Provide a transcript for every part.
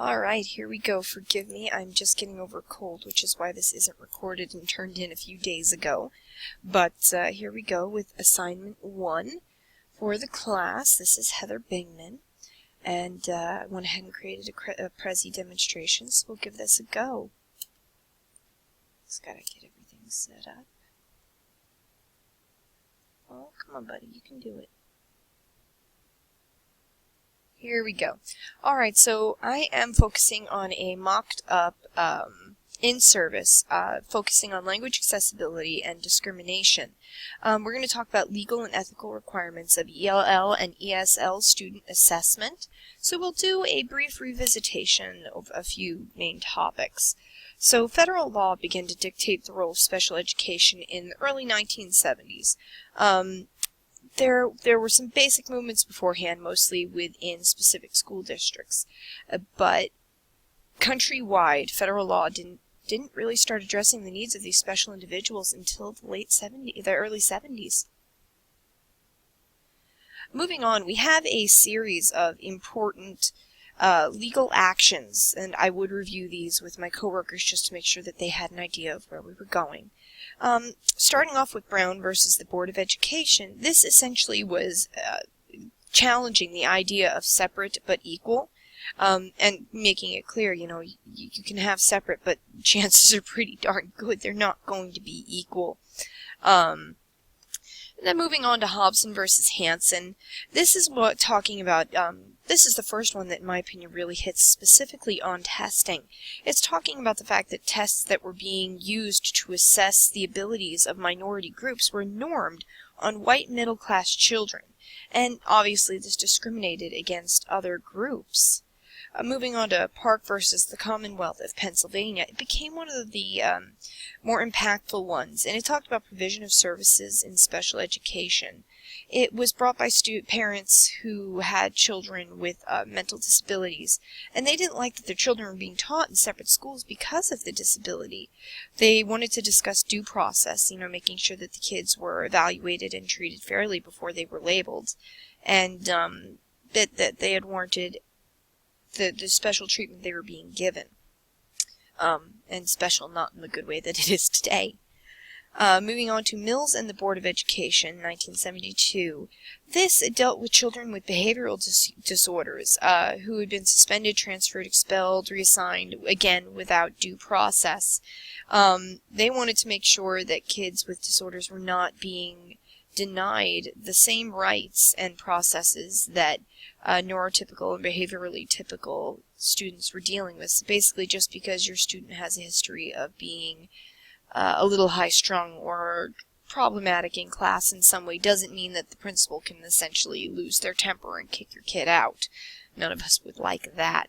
Alright, here we go. Forgive me, I'm just getting over a cold, which is why this isn't recorded and turned in a few days ago. But here we go with assignment 1 for the class. This is Heather Bingman, and I went ahead and created a Prezi demonstration, so we'll give this a go. Just gotta get everything set up. Oh, come on, buddy, you can do it. Here we go. Alright, so I am focusing on a mocked up in-service, focusing on language accessibility and discrimination. We're going to talk about legal and ethical requirements of ELL and ESL student assessment. So we'll do a brief revisitation of a few main topics. So federal law began to dictate the role of special education in the early 1970s. There were some basic movements beforehand, mostly within specific school districts, but countrywide, federal law didn't really start addressing the needs of these special individuals until the early 70s. Moving on, we have a series of important legal actions, and I would review these with my coworkers just to make sure that they had an idea of where we were going. Starting off with Brown versus the Board of Education, this essentially was challenging the idea of separate but equal, and making it clear, you know, you can have separate, but chances are pretty darn good they're not going to be equal. And then moving on to Hobson versus Hansen, this is what talking about, this is the first one that in my opinion really hits specifically on testing. It's talking about the fact that tests that were being used to assess the abilities of minority groups were normed on white middle-class children, and obviously this discriminated against other groups. Moving on to Park versus the Commonwealth of Pennsylvania, it became one of the more impactful ones, and it talked about provision of services in special education. It was brought by parents who had children with mental disabilities, and they didn't like that their children were being taught in separate schools because of the disability. They wanted to discuss due process, you know, making sure that the kids were evaluated and treated fairly before they were labeled, and that they had warranted the special treatment they were being given, and special not in the good way that it is today. Moving on to Mills and the Board of Education, 1972. This dealt with children with behavioral disorders who had been suspended, transferred, expelled, reassigned, again without due process. They wanted to make sure that kids with disorders were not being denied the same rights and processes that neurotypical and behaviorally typical students were dealing with. So basically, just because your student has a history of being a little high-strung or problematic in class in some way doesn't mean that the principal can essentially lose their temper and kick your kid out. None of us would like that.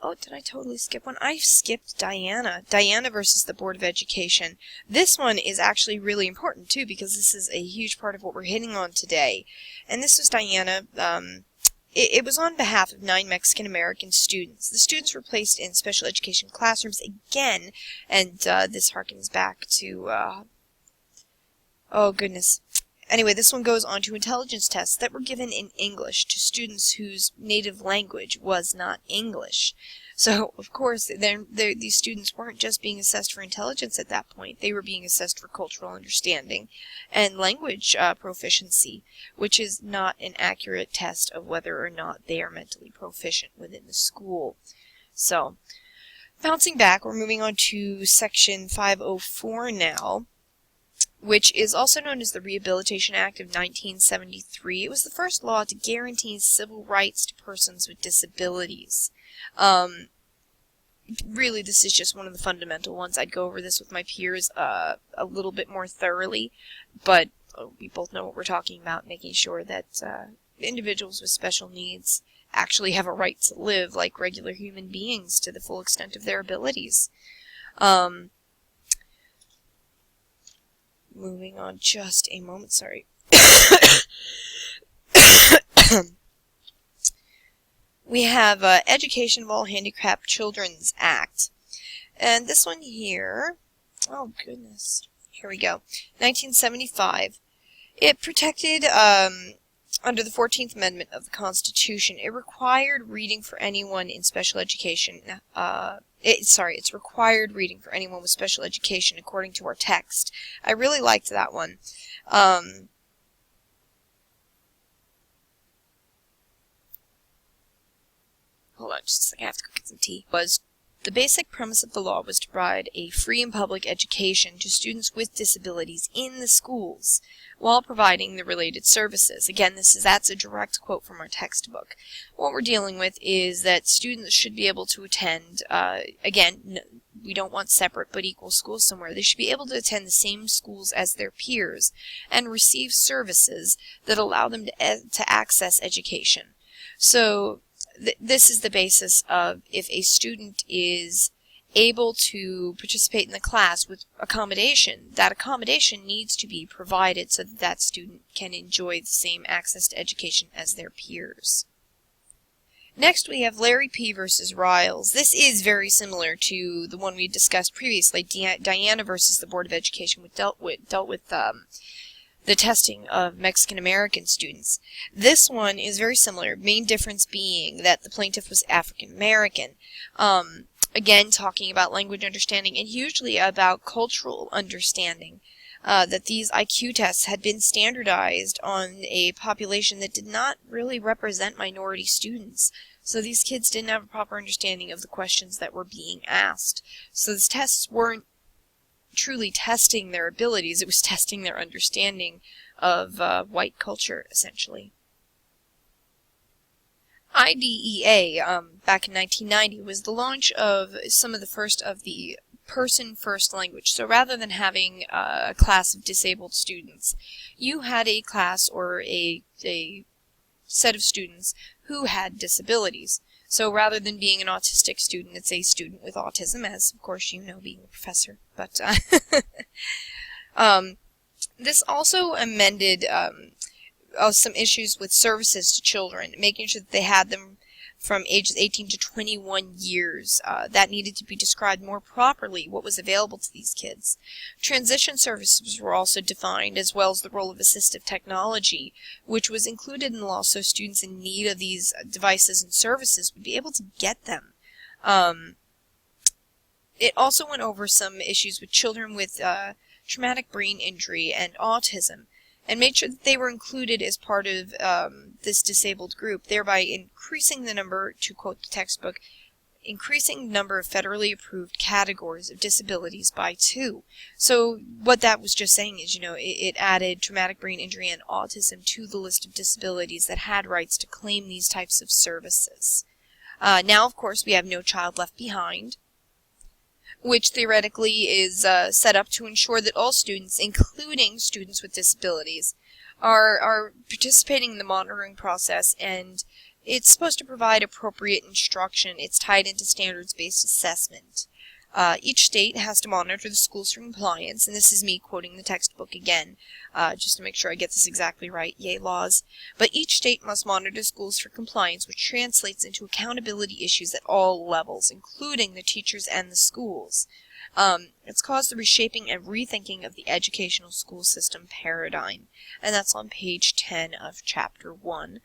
Oh, did I totally skip one? I skipped Diana. Diana versus the Board of Education. This one is actually really important, too, because this is a huge part of what we're hitting on today. And this was Diana. It was on behalf of 9 Mexican-American students. The students were placed in special education classrooms again, and this harkens back to, oh, goodness. Anyway, this one goes on to intelligence tests that were given in English to students whose native language was not English. So, of course, these students weren't just being assessed for intelligence at that point. They were being assessed for cultural understanding and language proficiency, which is not an accurate test of whether or not they are mentally proficient within the school. So, bouncing back, we're moving on to Section 504 now, which is also known as the Rehabilitation Act of 1973. It was the first law to guarantee civil rights to persons with disabilities. Really, this is just one of the fundamental ones. I'd go over this with my peers a little bit more thoroughly, but we both know what we're talking about, making sure that individuals with special needs actually have a right to live like regular human beings to the full extent of their abilities. Moving on just a moment, sorry. We have Education of All Handicapped Children's Act. And this one here, oh goodness, here we go, 1975. It protected under the 14th Amendment of the Constitution, it required reading for anyone in special education. It's required reading for anyone with special education, according to our text. I really liked that one. Hold on just a second, I have to go get some tea. The basic premise of the law was to provide a free and public education to students with disabilities in the schools while providing the related services. Again, that's a direct quote from our textbook. What we're dealing with is that students should be able to attend, we don't want separate but equal schools somewhere. They should be able to attend the same schools as their peers and receive services that allow them to access education. So this is the basis of if a student is able to participate in the class with accommodation, that accommodation needs to be provided so that that student can enjoy the same access to education as their peers. Next, we have Larry P. versus Riles. This is very similar to the one we discussed previously, Diana versus the Board of Education, which dealt with the testing of Mexican-American students. This one is very similar, main difference being that the plaintiff was African-American. Again, talking about language understanding and hugely about cultural understanding, that these IQ tests had been standardized on a population that did not really represent minority students. So these kids didn't have a proper understanding of the questions that were being asked. So these tests weren't truly testing their abilities, it was testing their understanding of white culture, essentially. IDEA, back in 1990, was the launch of some of the first of the person-first language. So rather than having a class of disabled students, you had a class or a set of students who had disabilities. So rather than being an autistic student, it's a student with autism, as of course you know, being a professor. But this also amended some issues with services to children, making sure that they had them from ages 18 to 21 years. That needed to be described more properly, what was available to these kids. Transition services were also defined, as well as the role of assistive technology, which was included in the law so students in need of these devices and services would be able to get them. It also went over some issues with children with traumatic brain injury and autism, and made sure that they were included as part of this disabled group, thereby increasing the number, to quote the textbook, increasing the number of federally approved categories of disabilities by 2. So what that was just saying is, it added traumatic brain injury and autism to the list of disabilities that had rights to claim these types of services. Now, of course, we have No Child Left Behind, which theoretically is set up to ensure that all students, including students with disabilities, are participating in the monitoring process, and it's supposed to provide appropriate instruction. It's tied into standards-based assessment. Each state has to monitor the schools for compliance, and this is me quoting the textbook again, just to make sure I get this exactly right. Yay, laws. But each state must monitor schools for compliance, which translates into accountability issues at all levels, including the teachers and the schools. It's caused the reshaping and rethinking of the educational school system paradigm, and that's on page 10 of chapter 1.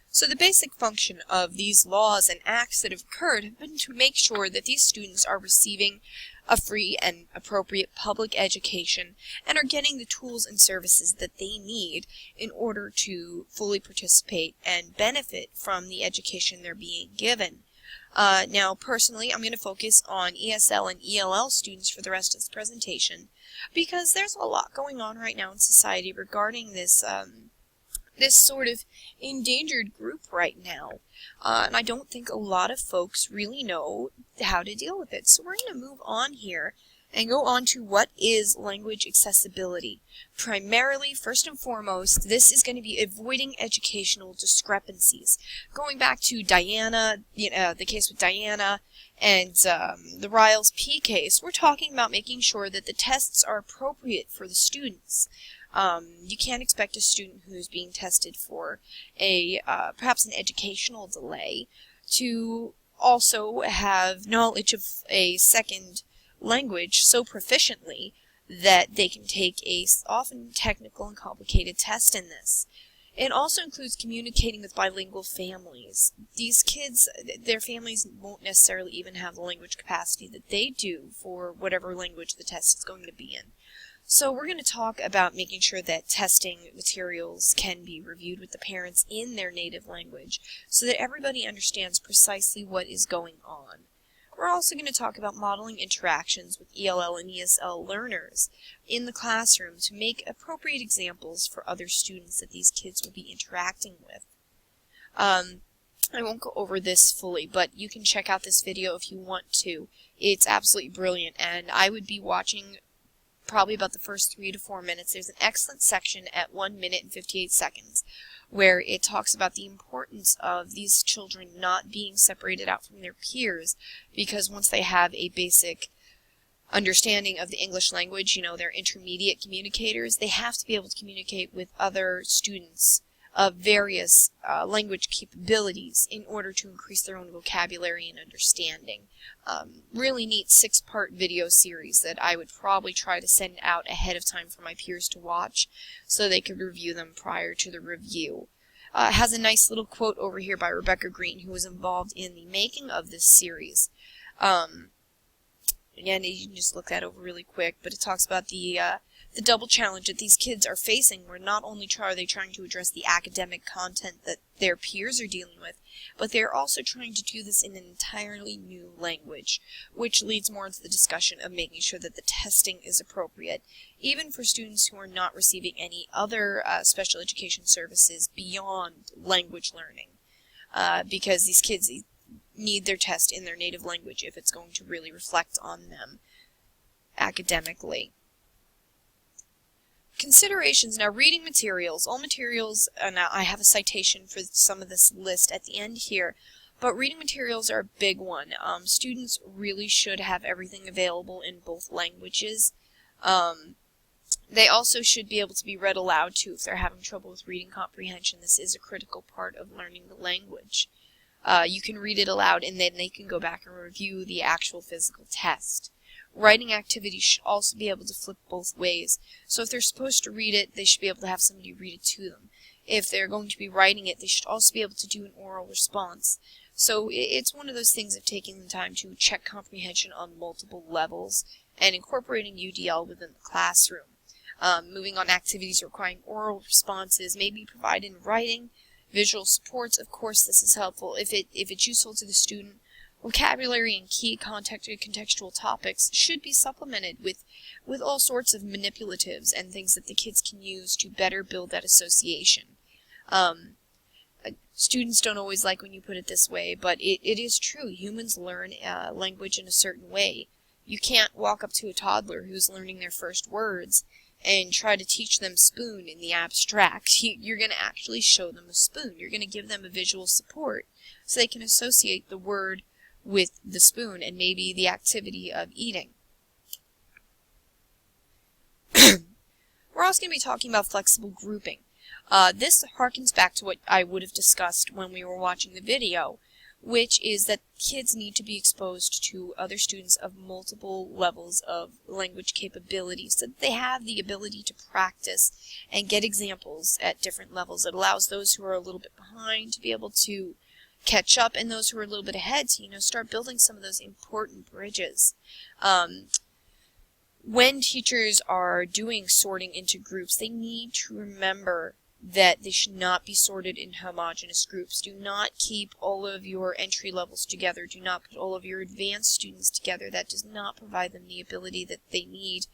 So the basic function of these laws and acts that have occurred have been to make sure that these students are receiving a free and appropriate public education and are getting the tools and services that they need in order to fully participate and benefit from the education they're being given. Now, personally, I'm going to focus on ESL and ELL students for the rest of this presentation because there's a lot going on right now in society regarding this sort of endangered group right now. And I don't think a lot of folks really know how to deal with it. So we're going to move on here and go on to what is language accessibility. Primarily, first and foremost, this is going to be avoiding educational discrepancies. Going back to Diana, the case with Diana and the Riles P case, we're talking about making sure that the tests are appropriate for the students. You can't expect a student who's being tested for perhaps an educational delay to also have knowledge of a second language so proficiently that they can take a often technical and complicated test in this. It also includes communicating with bilingual families. These kids, their families won't necessarily even have the language capacity that they do for whatever language the test is going to be in. So we're going to talk about making sure that testing materials can be reviewed with the parents in their native language so that everybody understands precisely what is going on. We're also going to talk about modeling interactions with ELL and ESL learners in the classroom to make appropriate examples for other students that these kids will be interacting with. I won't go over this fully, but you can check out this video if you want to. It's absolutely brilliant, and I would be watching probably about the first 3 to 4 minutes. There's an excellent section at 1 minute and 58 seconds where it talks about the importance of these children not being separated out from their peers, because once they have a basic understanding of the English language, they're intermediate communicators, they have to be able to communicate with other students of various language capabilities in order to increase their own vocabulary and understanding. Really neat 6-part video series that I would probably try to send out ahead of time for my peers to watch so they could review them prior to the review. It has a nice little quote over here by Rebecca Green, who was involved in the making of this series. Again, you can just look that over really quick, but it talks about the double challenge that these kids are facing, where not only are they trying to address the academic content that their peers are dealing with, but they're also trying to do this in an entirely new language, which leads more into the discussion of making sure that the testing is appropriate, even for students who are not receiving any other special education services beyond language learning, because these kids need their test in their native language if it's going to really reflect on them academically. Considerations. Now, reading materials. All materials, now I have a citation for some of this list at the end here, but reading materials are a big one. Students really should have everything available in both languages. They also should be able to be read aloud too if they're having trouble with reading comprehension. This is a critical part of learning the language. You can read it aloud and then they can go back and review the actual physical test. Writing activities should also be able to flip both ways. So if they're supposed to read it, they should be able to have somebody read it to them. If they're going to be writing it, they should also be able to do an oral response. So it's one of those things of taking the time to check comprehension on multiple levels and incorporating UDL within the classroom. Moving on, activities requiring oral responses may be provided in writing. Visual supports, of course, this is helpful. If it's useful to the student, vocabulary and key contextual topics should be supplemented with all sorts of manipulatives and things that the kids can use to better build that association. Students don't always like when you put it this way, but it is true. Humans learn language in a certain way. You can't walk up to a toddler who's learning their first words and try to teach them spoon in the abstract. You're going to actually show them a spoon. You're going to give them a visual support so they can associate the word with the spoon and maybe the activity of eating. We're also going to be talking about flexible grouping. This harkens back to what I would have discussed when we were watching the video, which is that kids need to be exposed to other students of multiple levels of language capability so that they have the ability to practice and get examples at different levels. It allows those who are a little bit behind to be able to catch up, and those who are a little bit ahead to, start building some of those important bridges. When teachers are doing sorting into groups, they need to remember that they should not be sorted in homogeneous groups. Do not keep all of your entry levels together. Do not put all of your advanced students together. That does not provide them the ability that they need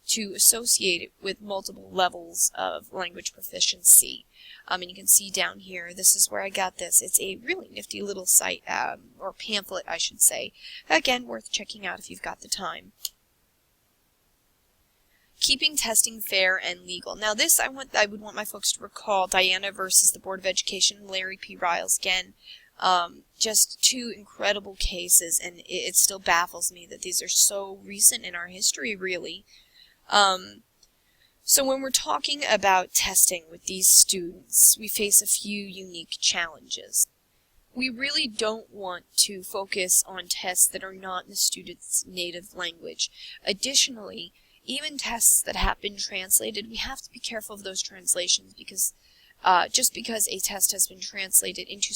to associate it with multiple levels of language proficiency. And you can see down here, this is where I got this. It's a really nifty little site, or pamphlet, I should say. Again, worth checking out if you've got the time. Keeping testing fair and legal. Now this, I would want my folks to recall Diana versus the Board of Education, Larry P. Riles. Again, just two incredible cases, and it still baffles me that these are so recent in our history, really. So when we're talking about testing with these students, we face a few unique challenges. We really don't want to focus on tests that are not in the student's native language. Additionally, even tests that have been translated, we have to be careful of those translations because just because a test has been translated into